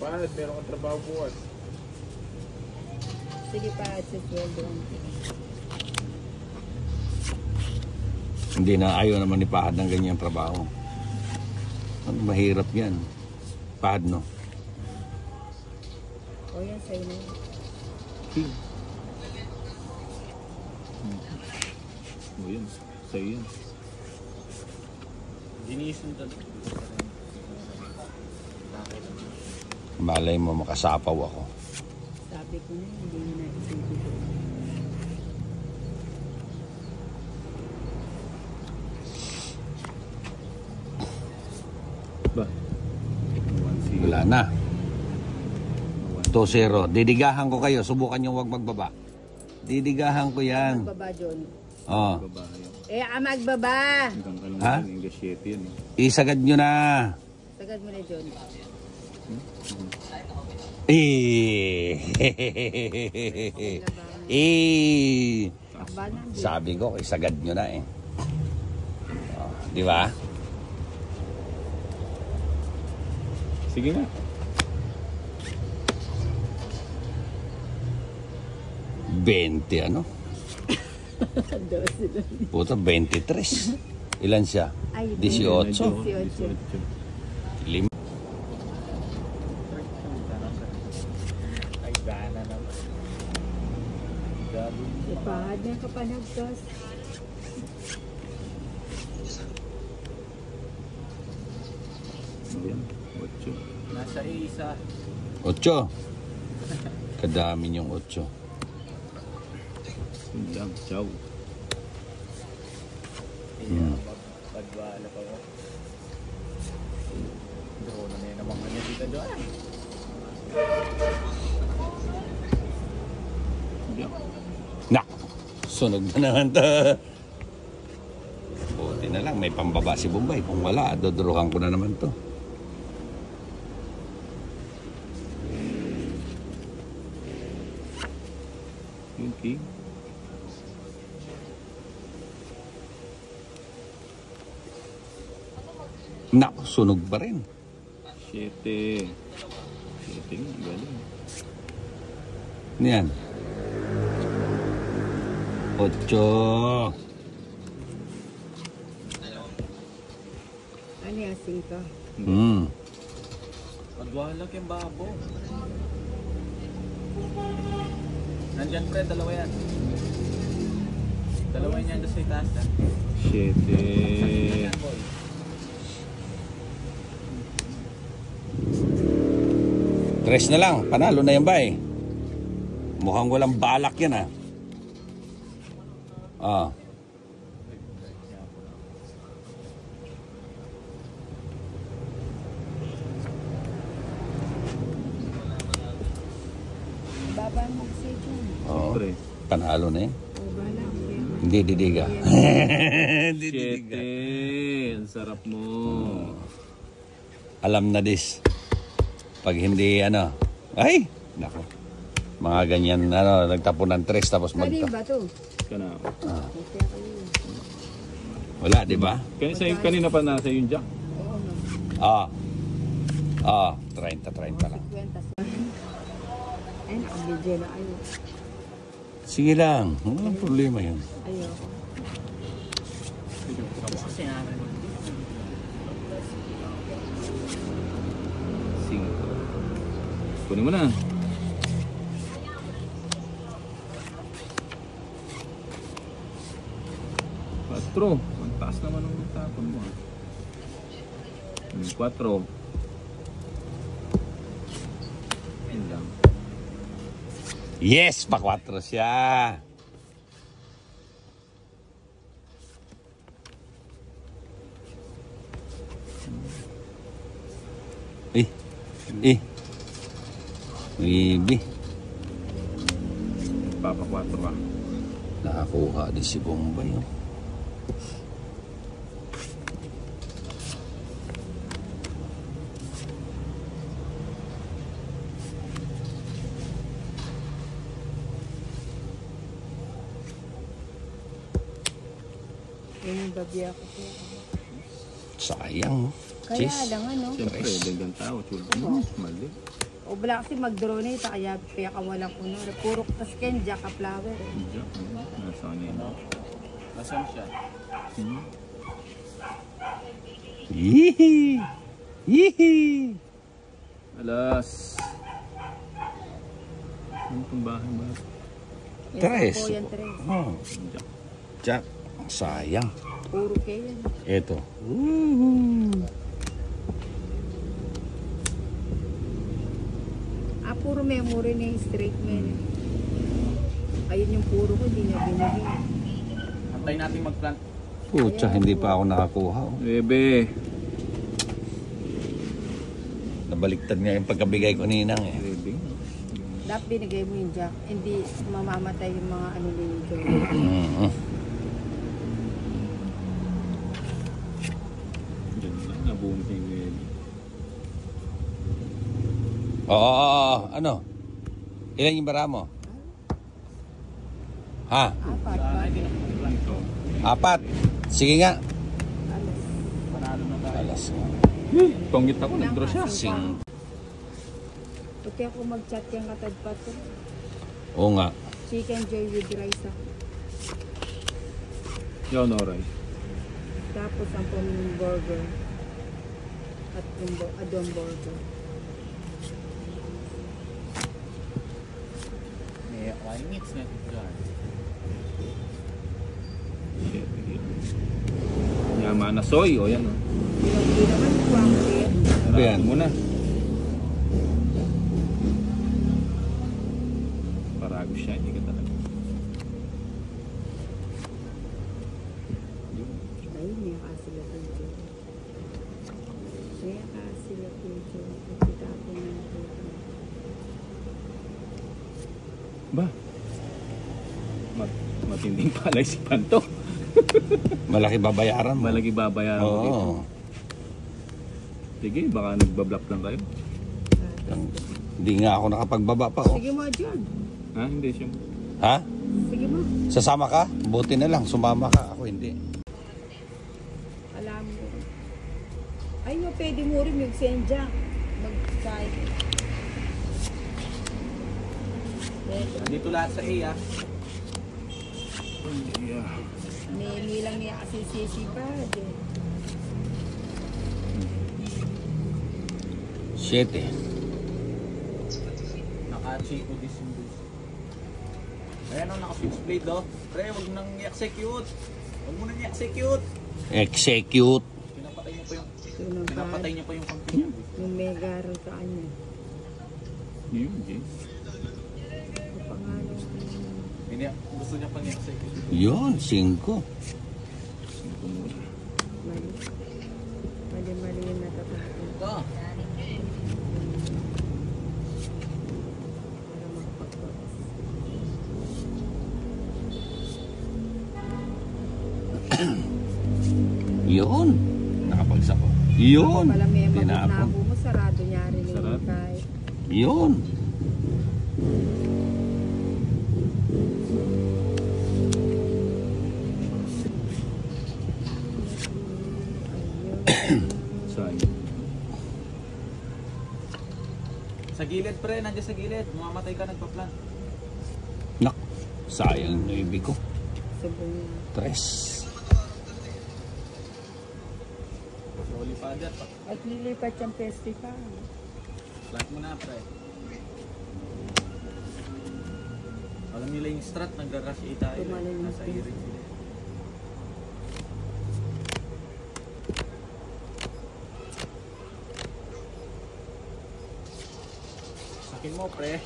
Paano? Meron kang trabaho bukas. Sige pa, at sa sweldo. Hindi na ayaw naman ni Pahad ng ganyang trabaho. Ano, mahirap yan. Pahad, no? O yan, sa'yo na yun. King. O yan, sa'yo yan. Dinisundan. Malay mo, makasapaw ako. Sabi ko na, hindi mo na isipin. Ba? Wala na. 2-0. Didigahan ko kayo. Subukan nyo huwag magbaba. Didigahan ko yan. Magbaba, John. Oh. Magbaba. Ha? Isagad nyo na. Sagad mo na, John. Sabi ko, isagad nyo na eh. Oh, di ba? Sige nga. $20 ano? Puta, 23. Ilan siya? 18. 18. Lima. Ay, gana naman. Ipahad na ka pa nagtos. Ayan, 8. Nasa isa. 8. Kadami yung 8. Yun lang, ciao. Pagwala pa mo. Drone na yan naman kanya dito doon. Nak! Sunog na naman to. Buti na lang, may pambaba si Bombay. Kung wala, dodrohan ko na naman to. Yung king. Nak! Sunog pa rin. 7. 7 nga, galing. Ano yan? 8. Ano yan, 5? Pagwala kayong babo. Nandyan pre, dalawa yan. Dalawa yan doon sa itaas na. 7. Tres na lang. Panalo na yan ba eh? Mukhang walang balak yan ah. Ah. Baba mo kasi dyan. Oh, panalo na eh. O, bala. Hindi didiga. Hindi didiga. 7. Ang sarap mo. Alam na dis. Pag hindi ano. Ay! Nako. Mga ganyan, ano, nagtapon ng tres tapos Kali ba ito? Kana. Wala, di ba? Kanina pa nasa yung jack. Oo, no. 30 lang. 50. Ay, nakabidyo na kayo. Sige lang. Walang problema yun. Ayoko. Kunin mo na. Patro. Ang taas naman ng tapon mo. 4. Ayun lang. Yes! Pa-4 siya. Bibi. Papa 4 ka. Nakakuha din si Bombay. Oh. Yan ang babiya ko po. Sayang. Kaya lang ano. Siyempre, dagang tao. Mali. O bala kasi mag-draw na ito, kaya ka walang kuno. Puro tas ken, jack a flower. Diyan, nasa kanya yun. Nasaan siya? Yee! Yee! Alas. Ano itong bahay ba? Tres. Po yan, tres. Oh, Diyan. Jack. Sayang. Puro kayo yan. Ito. Woohoo! Puro memory na yung straight man. Ayun yung puro ko, hindi niya binigay. Antayin natin mag-plant. Pucha, hindi pa ako nakakuha. Oh. Bebe. Nabaliktad nga yung pagkabigay ko ninang eh. Bebe. Dapat binigay mo yung jack. Hindi mamamatay yung mga ano nito. Diyan lang, nabuong siya yung bebe. Oo, ano? Ilan yung bara mo? Ha? Apat. Ito. 4. Sige nga. Alas. Panalo na tayo. Alas. Pangit ako, nag-draw siya. Sing. Pati ako mag-chat yung katadpat ko. Oo nga. Chicken joy with rice ako. Yan, oray. Tapos ang paming burger. At yung adong burger. May akwaingits na ito dyan. Shit, yaman na soy, o yan o. Hindi naman kuwang rin. Ano yan? Muna. Parago siya, hindi ka talaga. Ay, may kasila po ito. May kasila po ito. Kita po na ito. Ba? Matinding palay si Panto. Malaki babayaran mo. Malagi babayaran mo dito. Oo. Sige, baka nagbablock lang kayo. Hindi nga ako nakapagbaba pa oh. Sige mo, John. Ha? Hindi siya. Ha? Sige mo. Sasama ka? Buti na lang, sumama ka. Ako hindi. Alam mo. Ay, no, pwede mo rin yung sendya. Mag-side. Dito lahat sa A, ah. May lang niya kasi sisi pa. 7. Naka-chico this yung bus. Ayan o, naka-fixed blade o. Pre, huwag nang i-execute. Huwag mo nang i-execute. Execute. Pinapatay niya pa yung kampi niya. Yung mega rin ka niya. Yun, James. Yung pangalan. Gusto niya pang i-execute. Yun, 5. Ito muna. Mali. Mali yung natapatan. Ito. Para magpagpapos. Yun. Nakapagsak ko. Yun. Pala may Tinapon. magutnabo mo, sarado niya rin Sarado. yung kahit. Yun. Sayang. Sa gilid, pre. Nandiyan sa gilid. Mamamatay ka, nagpa-plant. Nak. Sayang na ibig ko. Subong. 3. Sorry, father. At lilipat yung festival. Plant mo na, pre. Alam nila yung strat, nagra-rush A tayo. Tumalon yung Nasa A space. rin sila. Sakin mo, pre.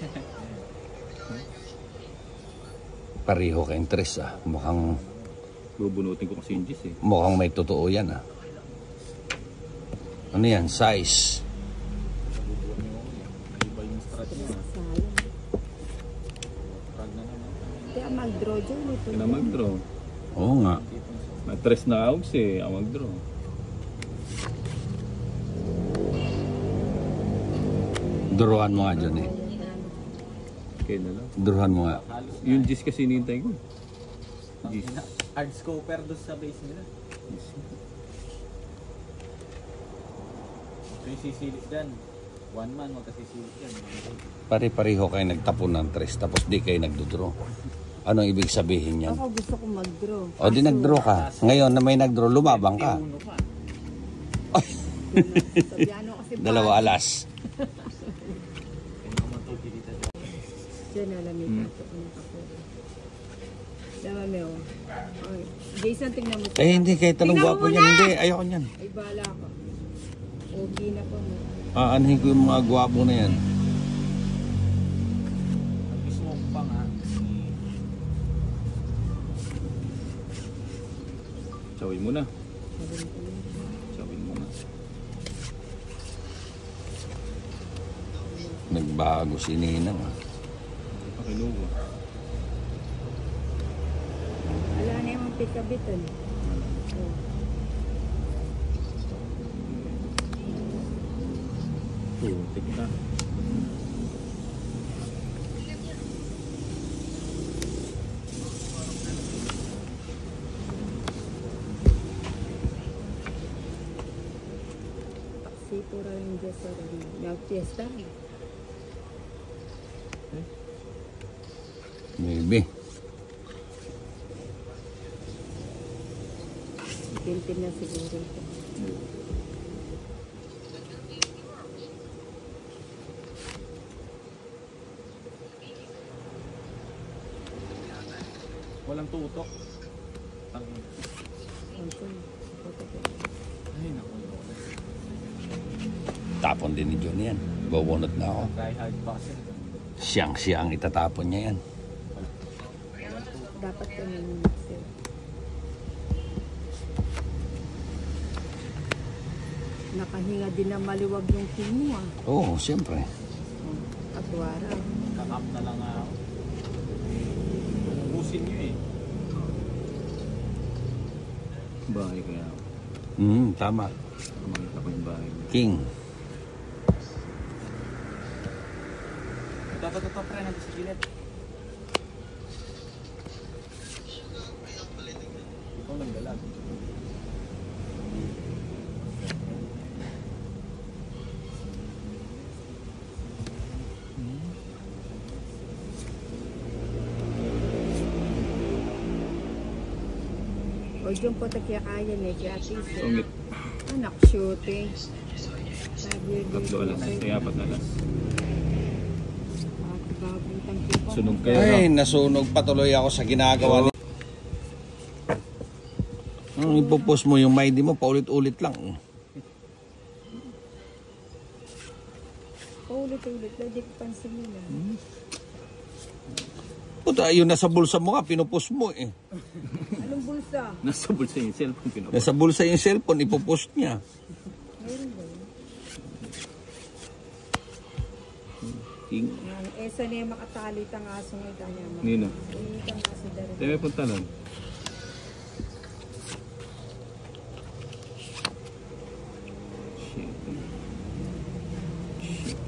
Pareho kayong 3 ah. Bubunutin ko kasi yung G's eh. Mukhang may totoo yan ah. Ano yan? Size. Iba yung strat niya. Sayang. Frag na naman. Kaya mag-draw dyan. Ito Kaya na mag-draw. Oo nga. Nag-tres na outs eh. Ang mag-draw. Duruhan mo nga dyan eh. Okay na lang. Duruhan mo nga. Yung G's kasi hinihintay ko. G's. Hard scoper doon sa base nila. Ito yung sisilis dyan. 1 man, magkasisulit yan. Pare-pareho kayo nagtapon ng tres tapos di kayo nagdodraw. Anong ibig sabihin yan? Ako gusto kong mag-draw. O di nagdraw ka. Ngayon na may nagdraw, lumabang ka. Uno pa. Sabiano kasi Dalawa alas. Kaya naman to, dito. Diyan alamig ako. Dama mo. Ay, Jason, tingnan mo. Eh hindi kayo talong Tingnan mo gwapo muna! niyan. Hindi, ayoko niyan. Ay, bala ka. Okay na po mo. Aanhin ko yung mga gwapo na yan. Nag-smoke pa nga. Sawin mo na. Sawin mo na. Nagbago si Ninang. Pakilugo. Wala na yung pikabitan. Oh. Putik na. Sipura lang dyan sa rin. Nag-fiesta. Maybe. Pintin na siguro ito. Walang tutok. Tangin. Anton. Ay, naku. Tapon din ni John yan. Bawunot na ako. Try hard pa kasi. Siya ang itatapon niya yan. Dapat ko yung mixer. Nakahinga din na maliwag yung king mo ah. Oo, siyempre. Oh, atwara. Kakap na lang ako. Ubusin nyo eh. Bahay kaya ako. Tama. Makita ko yung bahay. King. Totoo pre, nandito sa gilid. Ikaw nagdalag. O dyan po kaya eh, gratis. Sungit. Anak, shooting. Tatlo alas. Kaya 4 alas. Babutang ko. Sunog kayo, Ay, no? nasunog patuloy ako sa ginagawa ni. Ang ipopost mo yung ID mo, paulit-ulit lang. Ulit-ulit lang, di ko pansin nila. Puta, yun nasa bulsa mo nga, pinupost mo eh. Anong bulsa? Nasa bulsa yung cellphone pinapos. Nasa bulsa yung cellphone, ipopost niya. Meron ba yun? King. Ang esa niya makatali tang aso ng kanya mo. Nino. Itang aso dari. Tayo may punta nun. Shit. Shit.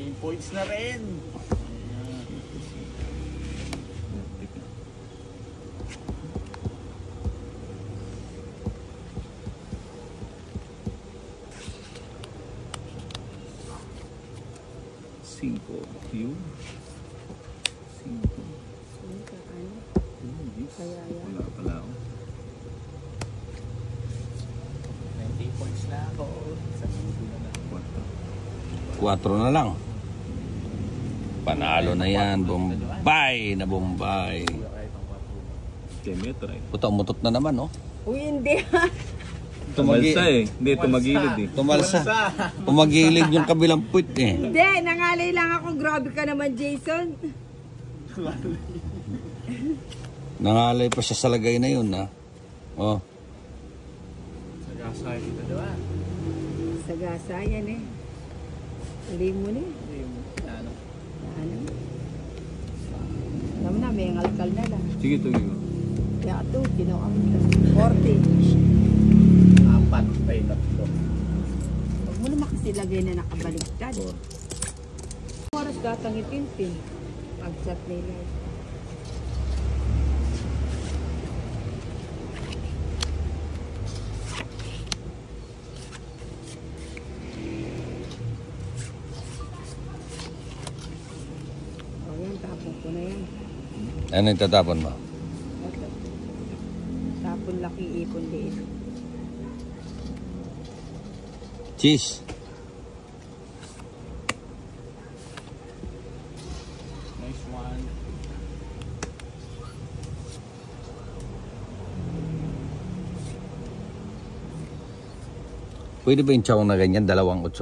19 points na rin. Cinco. Yun. Cinco. Ano ka, ano? Yes. Kaya yan. Wala pala ako. 19 points na ako. Sa mundo na lang. 4 na lang. Panalo na yan, Bombay na Bombay. Kaya may try. Puta, umutot na naman, no? Uy, hindi. Tumalsa eh. Hindi, tumagilid eh. Tumalsa. Tumagilid yung kabilang puwit eh. Hindi, nangalay lang ako. Grabe ka naman, Jason. Nangalay pa siya sa lagay na yun, ha? Oh. Sagasay dito diba? Sagasa yan eh. Uli mo na eh. Ano? Ano? Alam na, may ngalkal na lang. Sige, tuloy ko. Kaya ito, kinuang 40. 4 ay tatlo. Huwag mo naman kasi lagay na nakabaliktad. Oras datang itintin. Pag-chat nila. na yan. Ano yung tatapon mo? Ito. Tapon laki ipon liit. Cheese. Nice one. Pwede ba yung chow na ganyan? 2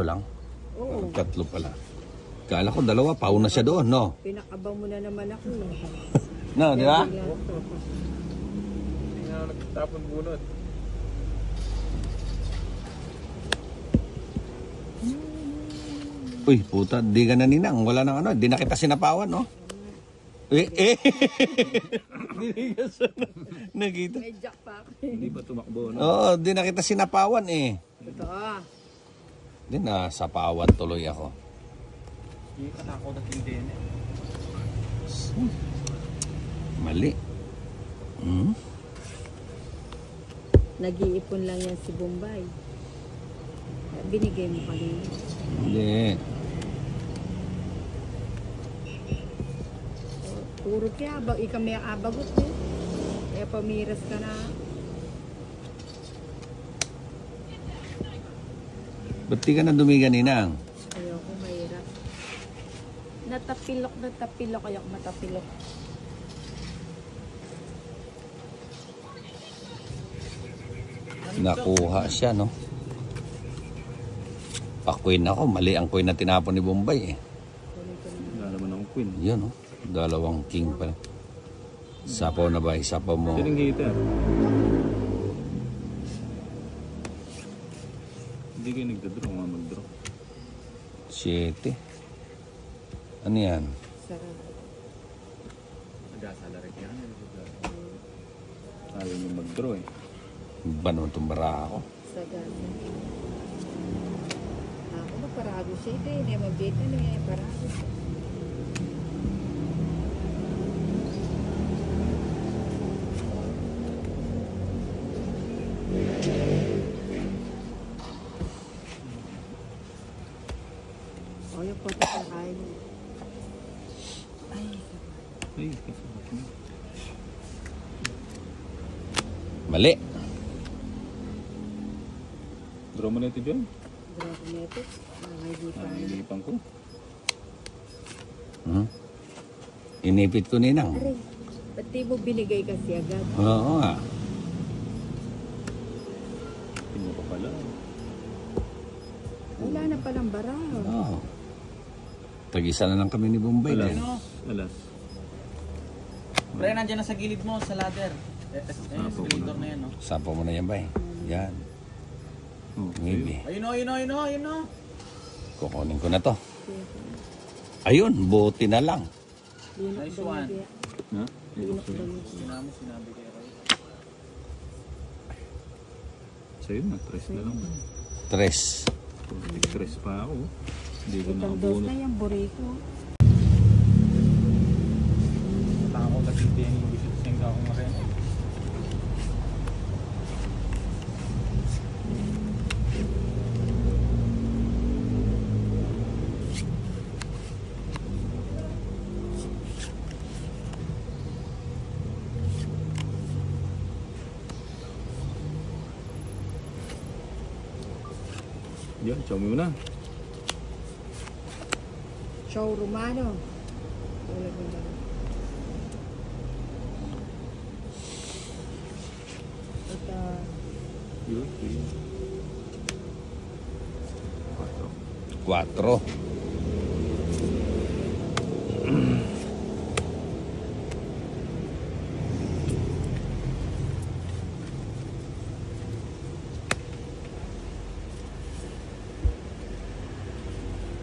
lang? Oo. 3 pala. Kala ko 2, pauna siya doon, no? Pinakabang mo na naman ako. No, di ba? Hindi nga ako nagtapon bunot. Uy, puta, di ka na ninang. Wala nang ano, di na kita sinapawan, no? Eh. Di ka nakita. May jack pa ako. Hindi ba tumakbo, no? Oo, di na kita sinapawan, eh. Totoo. Di na sapawan tuloy ako. Hindi katakot at hindi na. Mali. Hmm? Nag-iipon lang yan si Bombay. Binigay mo kanina. Hindi. Puro kaya, ikaw may abagot eh. Kaya pamiras ka na. Ba't di ka na dumiga, ninang? Ayoko, mahirap. Natapilok, ayoko matapilok. Nakuha siya, no? Pa-queen ako. Mali ang queen na tinapon ni Bombay, eh. Wala naman akong queen. Yun, no? 2 king pala. Sapaw na ba? Isapaw mo. Siling hitter. Hindi kayo nagdadraw, nga mag-draw. 7. Ano yan? Sarap. Nag-asalarit yan. Ayaw nyo mag-draw eh. Ba naman itong bara ako? Sa gana. Ako ba parago siya ito eh. Hindi mabita niya. Parago siya. O yung pote sa kain. Ay, Ay, kasarap nyo. Mali. Draw mo na ito dyan. grabe na ito. Hindi pa. Nahilipan ko. Hmm? Inipit ko, ninang. Aray, ba't di mo binigay kasi agad? Oo nga. Tingnan ko pala. Wala na palang bara. Oo. Tag-isa na lang kami ni Bombay. Alas. Eh. Alas. Pre, nandiyan na sa gilid mo, sa ladder. Sa escalator na yan, no? Sapaw mo na yan, bay. Yan. Oh, Maybe. Ayun o, ayun o. Kukunin ko na to. Ayun, buti na lang. Nice one. Ha? Sinabi kay Roy. Sa'yo na, 3 na lang. 3. Stress pa ako. Hindi ko Itang dos nakabunot. na yung buriko. Takot at hindi yung bisip singga akong rin. Yan, chow mo na. Show Romano. Wala ba na? Ito. Yun, yun. 4.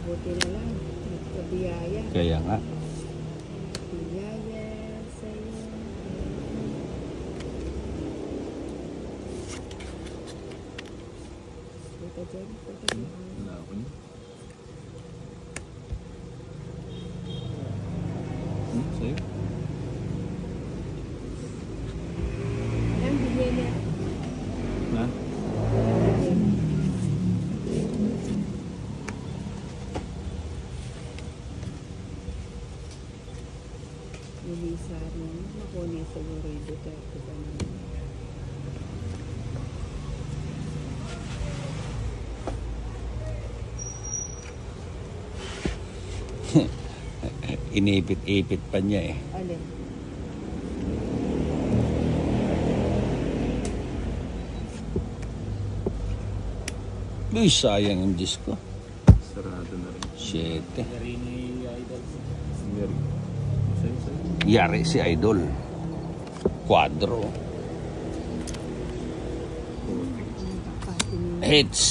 Buti na lang. Nagkabiyaya. Kaya nga. Biyaya sa'yo. Punta dyan. Punta dyan. Wala ako niya. Sa'yo? Alam, bigyan niya. Ha? sari-sari. Nakunin siguro yung Duterte ba naman. Inipit-ipit pa niya eh. Alin? Uy, sayang yung disco. Sarado na rin. 7. Dari ni Idol. Very. Sa'yo. Yari si Idol. Quadro. Hits.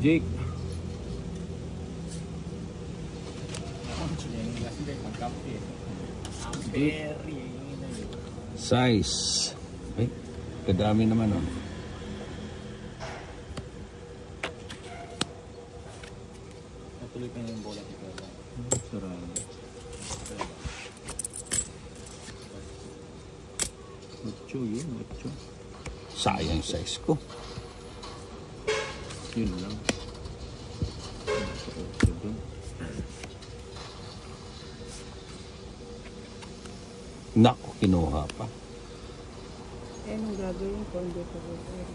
Jake. Size. Ay, kadami naman oh. Natuloy pa niya yung bola dito. Sarado. 8 yun, 8. Sayang size ko. Yun lang. 8 dun. Nako, kinuha pa. Eh, anong gagawin ko? Hindi ko gagawin.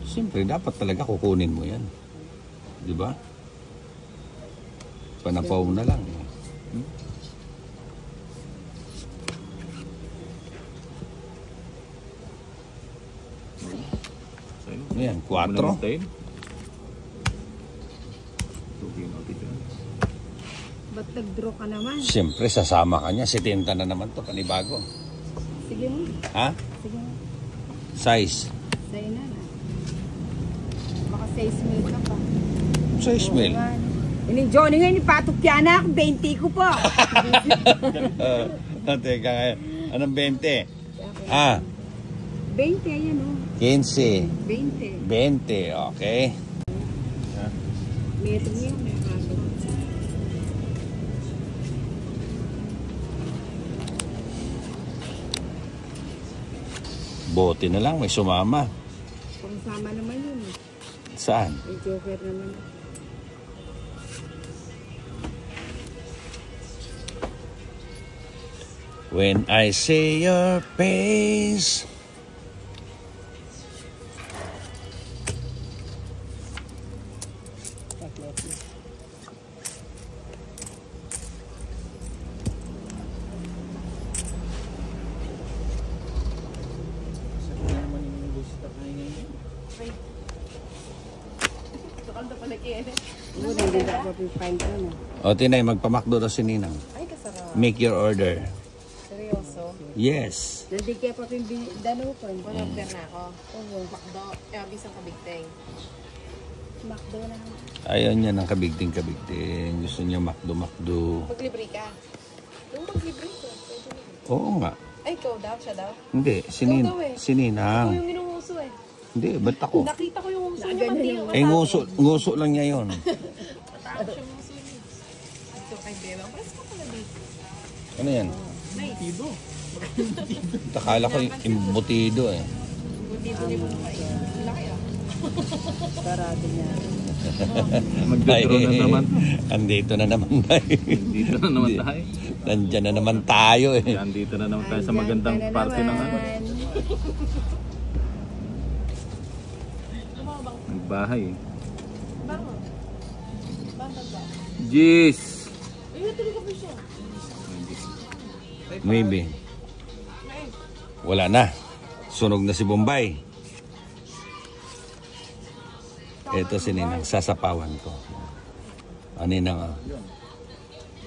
Siyempre, dapat talaga kukunin mo yan. Di ba? Panapaw na lang. Sa'yo. Ayan, 4. Muna hintayin. Tugin natin dyan. Ba't nag-draw ka naman? Siyempre, sasama ka niya. 70 na naman to, panibago. Sige mo. Ha? Sige mo. Size. Sa'yo na na. Baka 6 mil ka pa. Size mil. Ining Johnny ngayon, ipatok yan ako. 20 ko po. Teka ngayon. Anong 20? Ah, 20, ayan o. 15. 20. 20, okay. Meron yun. May bago. Bote na lang, may sumama. Kung sama naman yun. Saan? May joker naman. When I see your face. Sabi na naman yung busita kayo ngayon. Hindi na ako pipain ko na. O, Tinay, magpamakdo daw si Ninang. Ay, kasarap. Make your order. Seryoso. Yes. Hindi kaya pa dalaw ko. Order na ako. Oo. Makdo. Abis ang kabigteng. Makdo na. Ayaw niya ng kabigting-kabigting. Gusto niya makdo-makdo. Maglibre ka. Yung maglibre ko. Pwede na. Oo nga. Ay, ikaw daw. Siya daw. Hindi, Ikaw daw eh. si Ako Ninang. yung inuuso eh. Hindi, ba't ako? Nakita ko yung uso niya. Ganun Mati yung- yung Eh, nguso lang niya yon. Tapos yung uso niya. Ito kay Bebang. Pares ko pala dito. Ano yan? Tido. Takala ko yung imbutido eh. Dito ni Bumbay. Ang laki ah. Sarado niya. Magdodro na naman. Andito na naman tayo. Dito na naman tayo. Nandyan na naman tayo eh. Yan, dito na naman tayo sa magandang parte ng ano. Nagbahay eh. Bango. Bantag ba? Jeez! Ay, natuloy ka pa siya. Maybe. Wala na. Sunog na si Bombay. Ito si Ninang. Sasapawan ko. Ano Ninang? Oh.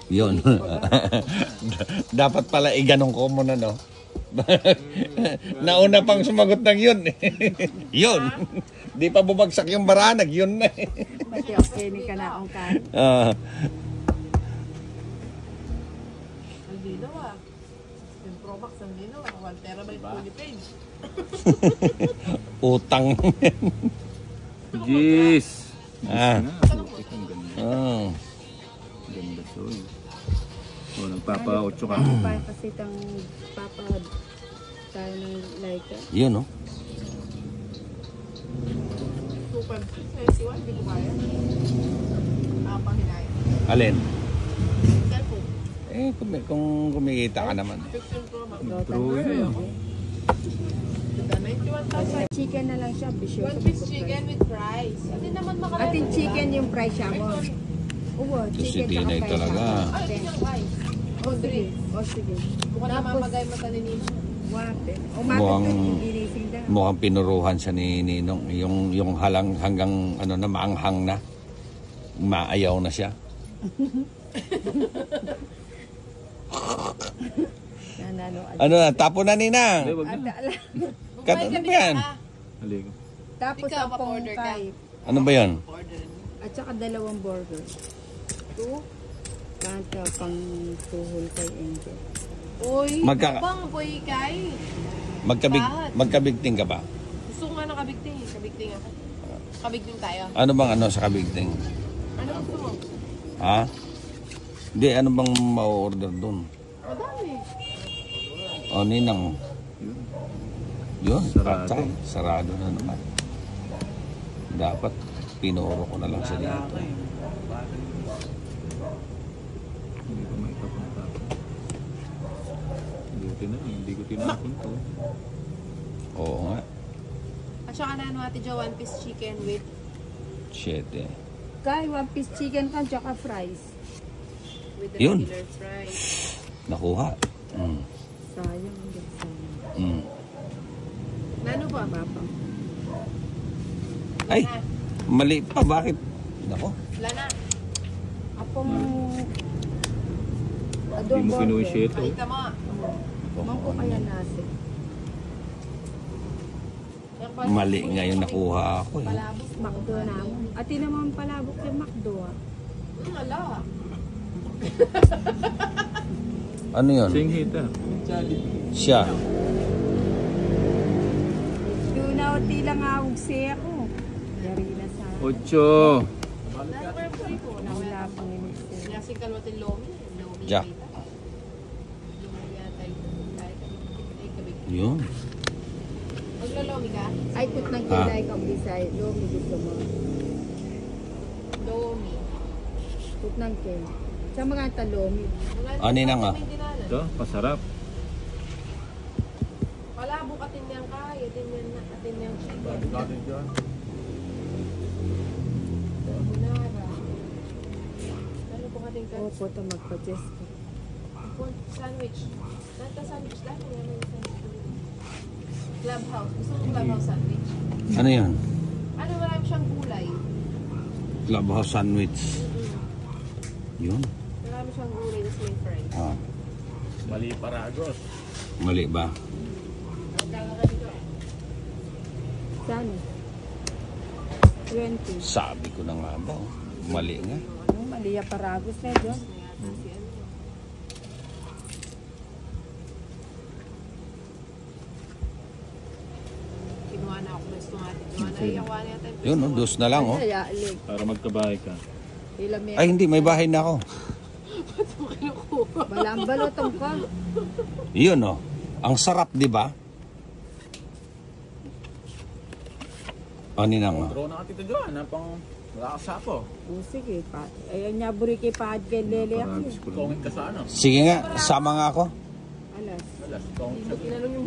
Yun. Dapat pala iganong ko muna, no? Nauna pang sumagot ng yun. Yun. Di pa bumagsak yung baranag. Yun na. Pati okay ni ka na ang kan. Ah. Hindi linaw ah. Yung Pro Max ang linaw ah. 1 terabyte fully page. Utang. Jeez! Ah. Ang ganda. Oh. Ganda, soy. O, nagpapa-8 ka. Pa kasi tang papa tayo ng like. Yun, no? 2.91, hindi ko kaya. Pang hinayin. Alin? Cellphone. Eh, kung kumikita ka naman. 15 Pro Max. True yun. Diba, 91,000. Chicken na lang siya, bisyo. One piece chicken with fries. At din naman makarami. Ating chicken yung price siya mo. Oo, Si chicken Tinay tsaka talaga. Ay, ito yung rice. O sige, o sige. Mukhang Tapos- namamagay mata ni Nino. Wape. O Mukhang- mapit ko, ginising daw. Mukhang pinuruhan siya ni Ninong. Yung halang hanggang ano na maanghang na. Maayaw na siya. Nanano. Ano na, tapo na Hindi, Ninang. wag na. Kat, ano ba yan? Halika. Tapos Ikaw, ang pong pa-order ka. 5. Ano ba yan? At saka 2 burger. 2. Kanta pang tuhol kay Angel. Uy, Magka- bang boy kay. Magkabigting ka ba? Gusto ko nga ng kabigting. Kabigting ako. Kabigting tayo. Ano bang ano sa kabigting? Ano gusto mo? Ha? Hindi, ano bang ma-order dun? Madami. O, Ninang. Yun, Sarado. patay. Sarado na naman. Dapat pinuro ko na lang sa dito. Hindi ko maikapunta. Hindi ko tinapon to. Oo nga. At saka na ano ate Jo, 1 piece chicken with 7. Kay 1 piece chicken ka, tsaka fries. the Yun. regular fries. Nakuha. Mm. Sayang, hindi sayang. Mm. Nano ba? Papa. Ay, mali pa. Bakit? Nako. Wala na. Apong... Hindi mo kinuwisya ito. Makita mo. Mangko kaya nasi. Mali nga yung nakuha ako eh. Palabos. Makdo na ako. Ati naman palabok yung Makdo ah. Ala. Ano yun? Singhita. Siya. Doon na o tilang awag siya ako. Dari na sa... 8. Number 3 po. Wala pang inisip. Kasi kalwatin lomi. Lomi. Jack. Lomi yata yung ay kabig. Yun. Maglalomi ka? Ay, put nang kilay kang bisay. Lomi gusto mo. Lomi. Put nang kin. Sa mga talomi. Ano yun nga? Ito, pasarap. Palabok atin niyang kaya. Atin niyang chicken. Nara. Ano po ating Oo po ito magpa-chest ko. sandwich. Nata sandwich lang. Wala na yung sandwich. Clubhouse. Gusto mo clubhouse sandwich? Ano yun? Ano, marami siyang gulay. Clubhouse sandwich. Yun. Marami siyang gulay na may fries. Ah, Mali paragos. mali ba? Saan? 20. Sabi ko na nga ba? Mali nga. Ano? Malia Paragos na doon. Si ano. Kinuha na ako ng stumati. Kinuha na iyawa na yata. Yun, no? Dos na lang, oh. Kaya, lig. Para magkabahay ka. Ilam yan. Ay, hindi. May bahay na ako. Walang balotong ko. Yun, oh. Ang sarap, di ba? Ano na nga? Draw na ka tito Joan. Pang wala ka sapo. O sige, pa. Ayan niya, buri kay Paad kay Lele ako. Paragos ko lang. Kongin ka sa ano? Sige nga, sama nga ako. Alas. Alas, kongin sa Tinanong yung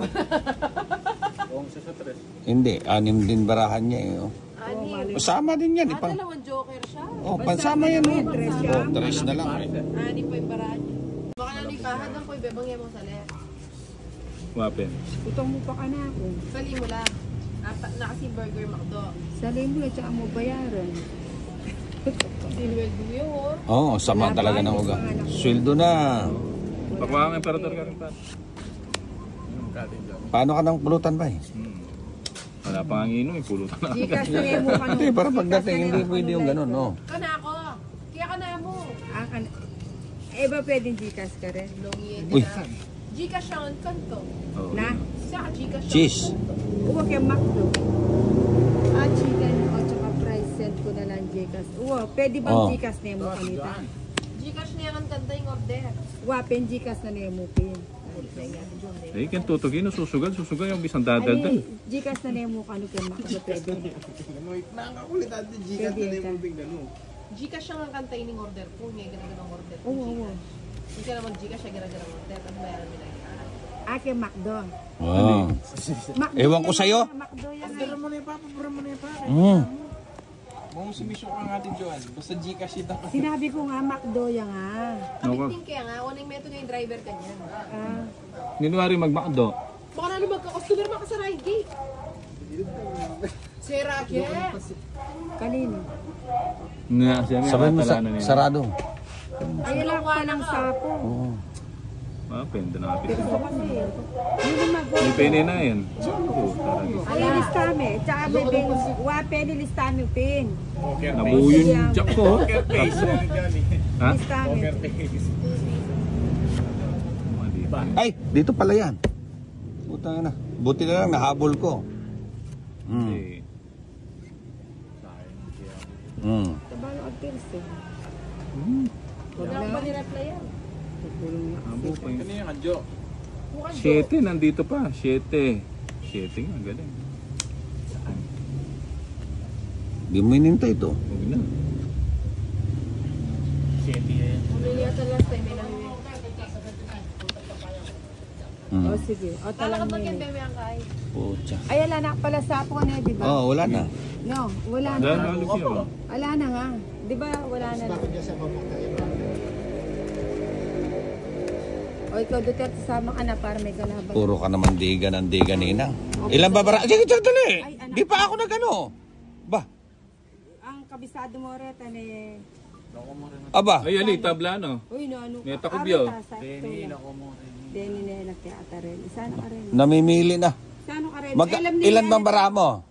kongin sa tres. Hindi, 6 din barahan niya eh. Oh. ani. Sama din yan. Ipang, Dalawang joker siya. oh, pansama yan. Oh. Oh, 3 na lang eh. Ani po yung baraan niya. Baka nalipahan lang po yung bebang yan mo sa left. Wapen. Utong mo pa ka na ako. Sali mo lang. Apat na kasi burger McDo. Salay mo at saka mo bayaran. Sinwell do yun. Oo, sama talaga ng uga. Sweldo na. Pakuha ang imperator ka rin pa. Yung katin dyan. Paano ka ng pulutan ba eh? Wala pa nga inom, pulutan na. Gikas na mo ka Hindi, para pagdating, hindi pwede yung ganun, no? Ikaw na ako. Kaya ka na mo. Akan. Eh ba pwedeng Gcash ka rin? Uy. Gcash siya ang kanto. Oo. Na? Sa Gcash siya. Cheese. Uwa kay McDo. Chicken o tsaka price set ko na lang Gcash. Uwa, pwede bang Oh. Gcash na mo kanita? Gcash niya ang kanta yung order. Uwa, pen Gcash na mo pin. Eh, kan tutugin, susugal yung bisang dadaldan. Ay, Gcash na mo kano kay McDo pwede. Nakakulitan din Gcash na yung moving gano'n. Gcash siya ang kanta yung order po niya. Gano'n order po. Oo. Hindi ka naman Gcash siya gano'n order. Tapos bayaran nila yung Kay McDo. Oh. McDo Ewan ko yan sa'yo. nga, McDo yan nga. Pura mo na yung papa, pura mo na yung papa. Mm. Mukhang sumisyo ka nga din, Joan. Basta Gcash ito. Sinabi ko nga, McDo yan nga. Pamiting kaya nga, unang meto niya yung driver kanya. Ah, Ninwari magmakdo. Baka na magka-customer makasarahin gate. Sira kaya. kanino? Na, siya nga, Sabihin mo matalanan niya. sarado. Ay, wala pa ng sapo. Oo. Ah, pwede na kapit. Gusto kasi. Hindi mag-go. May pene na yan. Oo, talaga. Ay, listame. Tsaka may bin. Wape, nilistame pin. Nabuo yung jack ko. Poker face na yan eh. Ha? Listame. Poker face. Mali pa. Ay, dito pala yan. Putang na. Buti na lang nahabol ko. Mm. Eh, Mm. Tabalo agpils eh. Wala ko ba ni-reply yan? abo pa yun. Ano yung Jo? 7, nandito pa. 7. 7 nga, galing. Di mo inintay ito. Huwag na. Shetty yan. Umili yata last time may nahiwi. Mm. O sige. O Kala ka talang ba mo kaya yun. bebe ang kain? Pucha. Ay, wala na pala sapo na eh, di ba? Oh, wala na. No, wala na. Dahil nalog siya ba? Wala na nga. Di ba wala na lang? O ikaw, Duterte, sama ka na para may kalaban. Puro ka naman diga ng diga ninang. Ilan ba bara? Sige, dali. Ay, anak. Di pa ako nagano. Ba? Ang kabisado mo rin, eh. Aba. Ay, ali, tabla, no? Uy, no, ano May takubyo. Denny, lako mo. Denny na lang kaya ata rin. Sana ka rin. Namimili na. Sana ka rin. Mag- nila ilan yan. bang bara mo?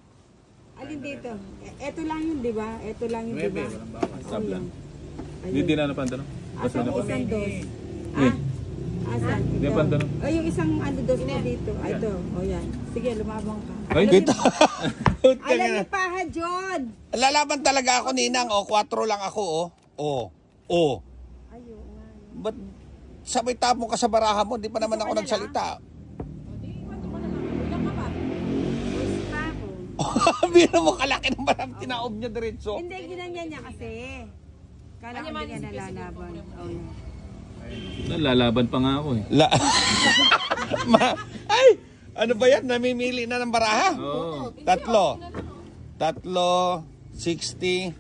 Alin dito? Eto lang yun, di ba? Eto lang yun, di ba? Tabla. Ayun. Hindi na napantano. Basta Asan na pa. isang dos? Eh. Asan? Hindi Ito. pa tanong. Ay, yung isang dos pa dito. Ay, ito. O yan. Sige, lumabang ka. Ay, Dito. Alam niyo pa ha, John! Lalaban talaga ako ninang. O, 4 lang ako. O. Ayo nga. Ba't sabay tapo ka sa baraha mo? Di pa naman ako nagsalita. Gusto pa ako. Biro mo kalaki ng barang tinaob niya diretso. Hindi, ginanyan niya kasi. Kala ko hindi niya nalalaban. Oh, yan. lalaban pa nga ako eh. Ay! Ano ba yan? Namimili na ng baraha? Oo. 3, 60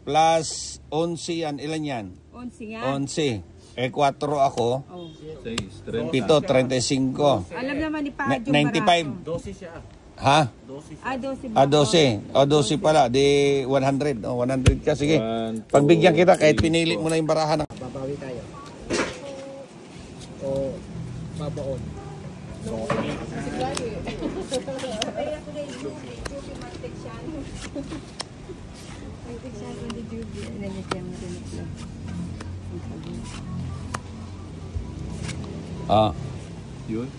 plus 11 yan. Ilan yan? 11 nga. 11. Eh, 4 ako. Oh. 6, 7, 35. Alam naman ni Pa yung 95. Dosi siya. Ha? Dosi. Ah, 12 ba? Ah, 12. O, 12 pala. Di 100. O, 100 ka. Sige. 1, 2, Pagbigyan kita kahit pinili mo na yung baraha ng... Babawi tayo. O babaon. Ay, ako na yung Juby Mantexiano. Mantexiano ni Juby. Nangyay mo rin ito. Ah. Yun.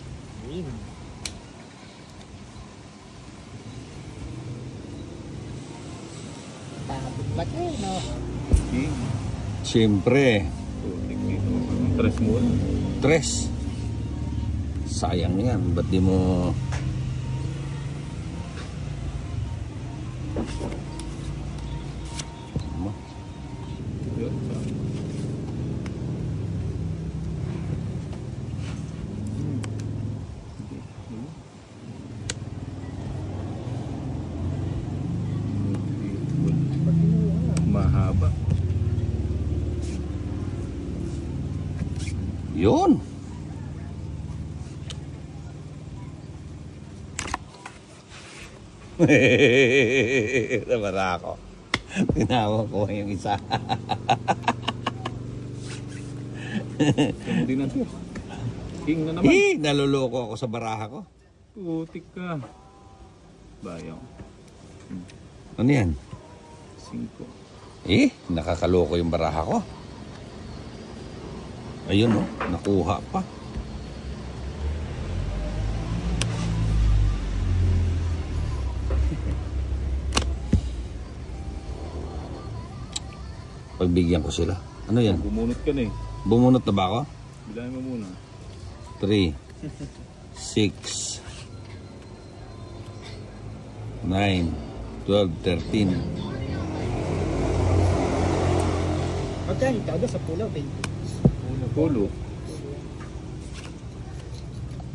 Laki, no? King. Siyempre. Putik dito. Ang tres mo. 3. Sayang yan. Ba't di mo... Yun. Mahaba. Yun. Nabara ako. Tinawa ko yung isa. Hindi na siya. King na naman. Naluloko ako sa baraha ko. Putik ka. Bayaw. Ano yan? 5. Nakakaloko yung baraha ko. Ayun oh, nakuha pa. Pagbigyan ko sila. Ano yan? Bumunot ka na eh. Bumunot na ba ako? Bilahin mo muna. 3, 6, 9, 12, 13. Magkano ito sa pulaw, 20. Pulo.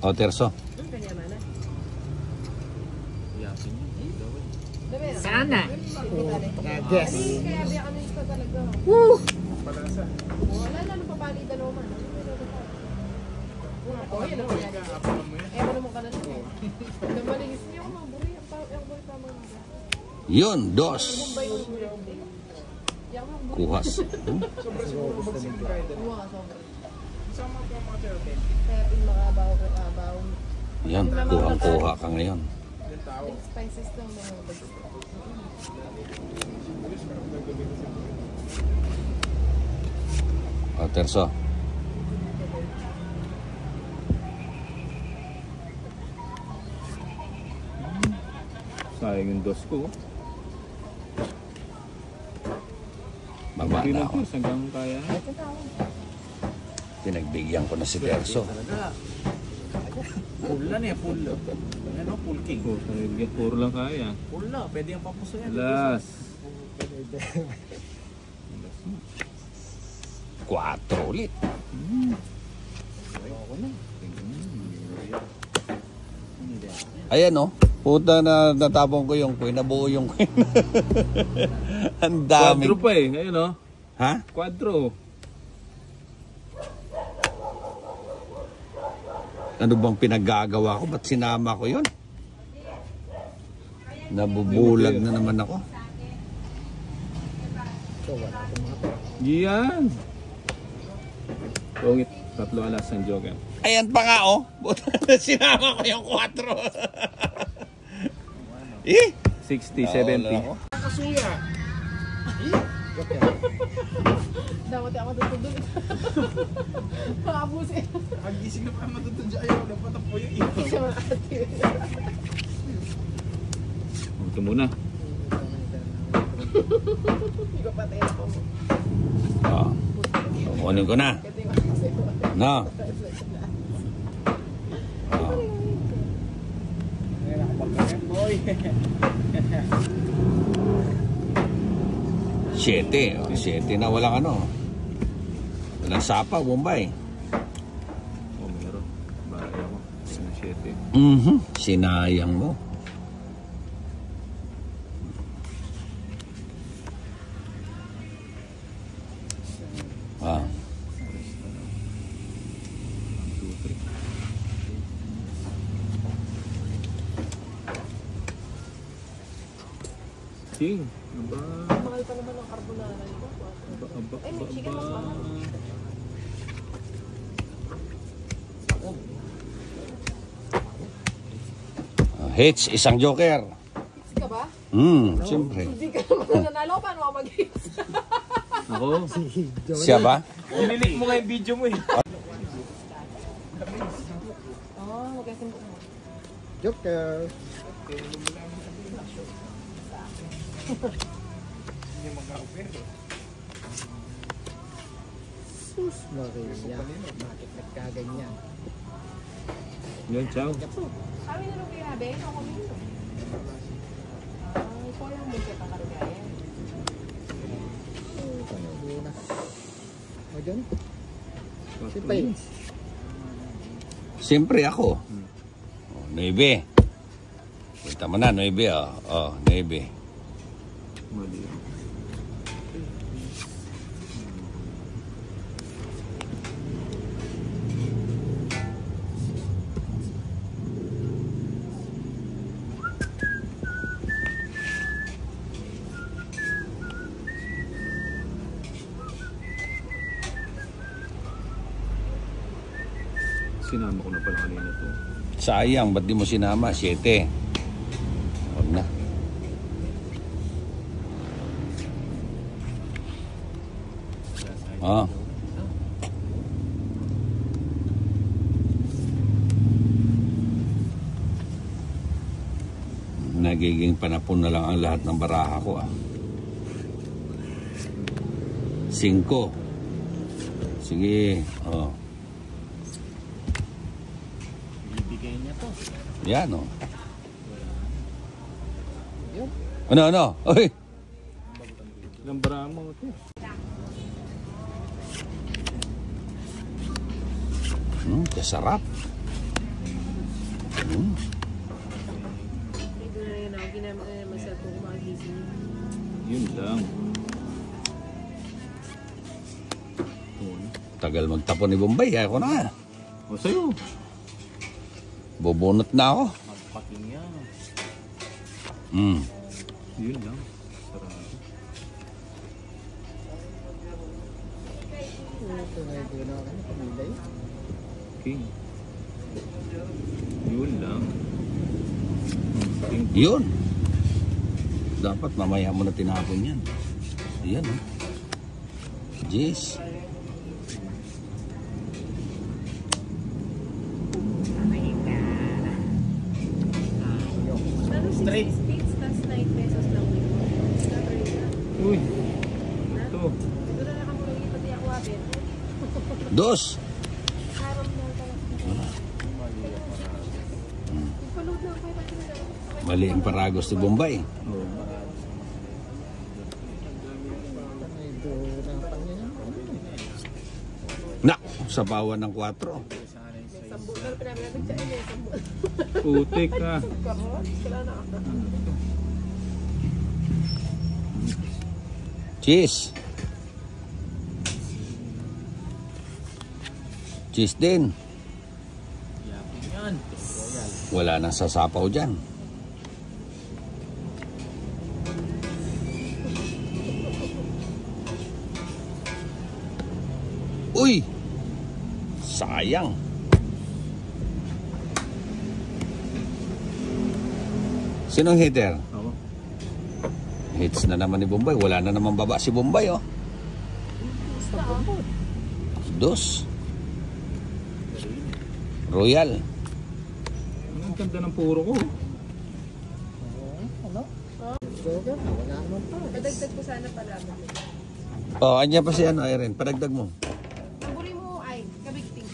O, terso. Sana. Yes. Kaya biya ano yung talaga. Wala na nung papali dalawa man. Una ko, yun ang kaya. Eh, ano mo ka na siya. Nabalingis niya ako mga buri. Ang buri pa mga. Yun, dos. Mumbai yung buri. Yang mga buri. Kuhas. Buwa ka sobra. Kaya pin makabaw ko abaw. Yan, kuhang-kuha ka ngayon. Spices lang mga bago. O, terso. Sayang yung dos ko. Baba Hindi na lang ako. Chris, hanggang kaya. Pinagbigyan ko na si terso. Full na niya, full. Ano, full king. Oh, puro lang kaya. Full na, pwede yung papuso yan. Last. 4 ulit. Ayan oh. Puta na natapon ko yung queen. Nabuo yung queen. Ang dami. Quadro pa eh. Ayun oh. Ha? Quadro. Ano bang pinaggagawa ko? Ba't sinama ko yun? Nabubulag na naman ako. Yan. Pungit. Tatlo alas ang joker. Ayan pa nga oh. Sinama ko yung 4. Eh? 60, Nawala ako. 70. Dapat ako tutudun. Makabusin. Ang gising na pa matutun dyan. Ayaw, dapat po yung ito. Siya makakati. Ito muna. Hindi ko patay ako. Oh. Kukunin ko na. No. Oh. Boy. 7. Oh, 7 na walang ano. Walang sapa, Bombay. Oh, meron. Bahay ako. 7. Sinayang mo. Ah. 2, 3. King. Aba. Mahal pa naman ang carbonara nito. Aba. Ay, may chicken mas mahal. Hits, isang joker. Hits ka ba? Siyempre. Hindi ka naman nanalo. Paano ako mag-hits? Ako. Siya ba? Inilik mo nga yung video mo eh. Oo, magkasimbo mo. Joker. Sus Maria. Bakit nagkaganyan? Yan, ciao. Kami na nung kirabe. Ito ako minto. Ikaw lang mo kita karugayan. Ano muna? O dyan? Si 4. Pains. Siyempre ako. 9. Kita mo na, 9. Oh, 9. Mali. Sinama ko na pala kanina to. Sayang, ba't di mo sinama? 7. Huwag na. Oh. Nagiging panapon na lang ang lahat ng baraha ko 5. Sige. Oh. Ibigay niya to. Yan oh. Ano? Oy. Lambara mo ito. Kasarap. Hindi na rin ako ginamit sa kung magising. Yun lang. Tagal magtapon ni Bombay. Ako na. O sa'yo. Bubunot na ako. Magpaking yan. Yun lang. Sarado. Ito na ito na ako. Pamilya yun. King. Yun lang. King. Yun. Dapat mamaya mo na tinapon yan. Ayan oh. Jeez. Pero 60 speeds, tas 9 pesos lang yun. Uy. Ito. Ito na nakamulong pati ako abit. 2. Harap na pala. Ipaload na ako pati na daw. Mali ang paragos ni Bombay. Oh. Ito na pang yan. Nak, sa bawan ng 4. Sambu na pinamit natin siya. Sambu. Putik na. Karon, kailan na ako. Cheese. Cheese din. Yapin yan. Royal. Wala nang sasapaw dyan. Uy! Sayang. Sinong hitter? Ako. Hits na naman ni Bombay. Wala na naman baba si Bombay, oh. 2. Royal. Ang ganda ng puro ko. Ano? Joker na. Wala naman pa. Padagdag ko sana pala. Oh, anya pa si ano, Irene. Padagdag mo. Paburi mo ay kabigting.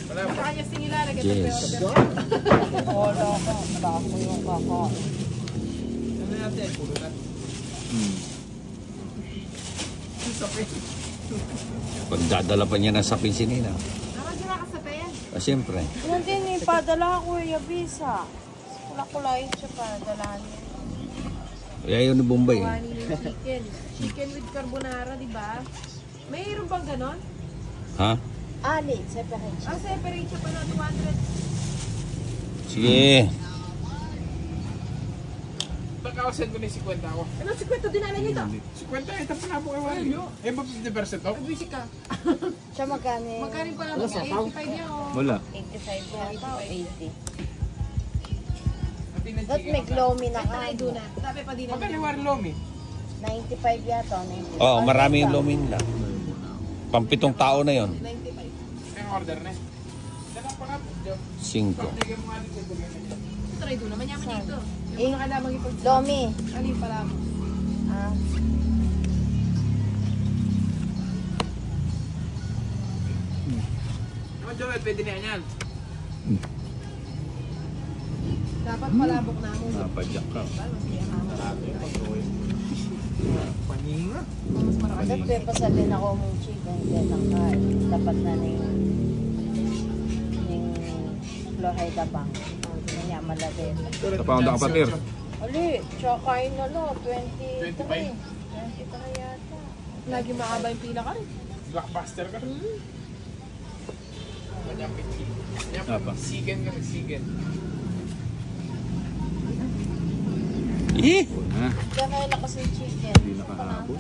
Wala. Sa kanya singila, Yes. Wala ka. Tako yung kakain. Ano natin? Pulo na. Pagdadala pa niya ng sapin si Nina. Nakadira ka sa pen. Siyempre. Yan din yung padala ko yung visa. Kulay-kulay siya padala niya. Ayaw ni Bombay. Kuhanin yung chicken. Chicken with carbonara, di ba? Mayroon bang ganon? Ha? Ali, separate siya. Ah, separate siya pa na 200. Sige. Pagka-send ko na yung 50 ako. Ano, 50 dinala niyo ito? 50, ito pa na po ewan niyo. Eh, ba 50% off? Busy ka. Siya magkano yun? Magkano pala mo? 85 niya o? Wala. 85 yata o 80. Pati ng Ba't may chicken. glomy na Ay, ka? tayo doon na. Sabi pa din Magkano na. yung Warlomi? 95 yata o 90. Oh, marami yung lumin lang. Pampitong tao na yon. 95. Yung order na. Dala pa nga. 5. Pagdagyan mo nga dito. Try doon naman yaman dito. Eh, Yung mga kadamang ipag... Lomi. Ano yung pala mo? Ah, Naman Joel, pwede na yan. Dapat palabok na mo. Napadyak ka. Paninga. Mas marami. agad pa pasalin ako mong chicken. Kaya kain. Dapat na ning Florida Bank. Kanya malagay. Tapaunda ka patir. Ali, tsaka kain na lo. 23. 25. 23 yata. Lagi maaba yung pila ka rin. Blockbuster ka. Manyapit. Apa? Sigen ka, sigen. Eh! Na. Kaya kain na kasi chicken. Hindi nakahabol.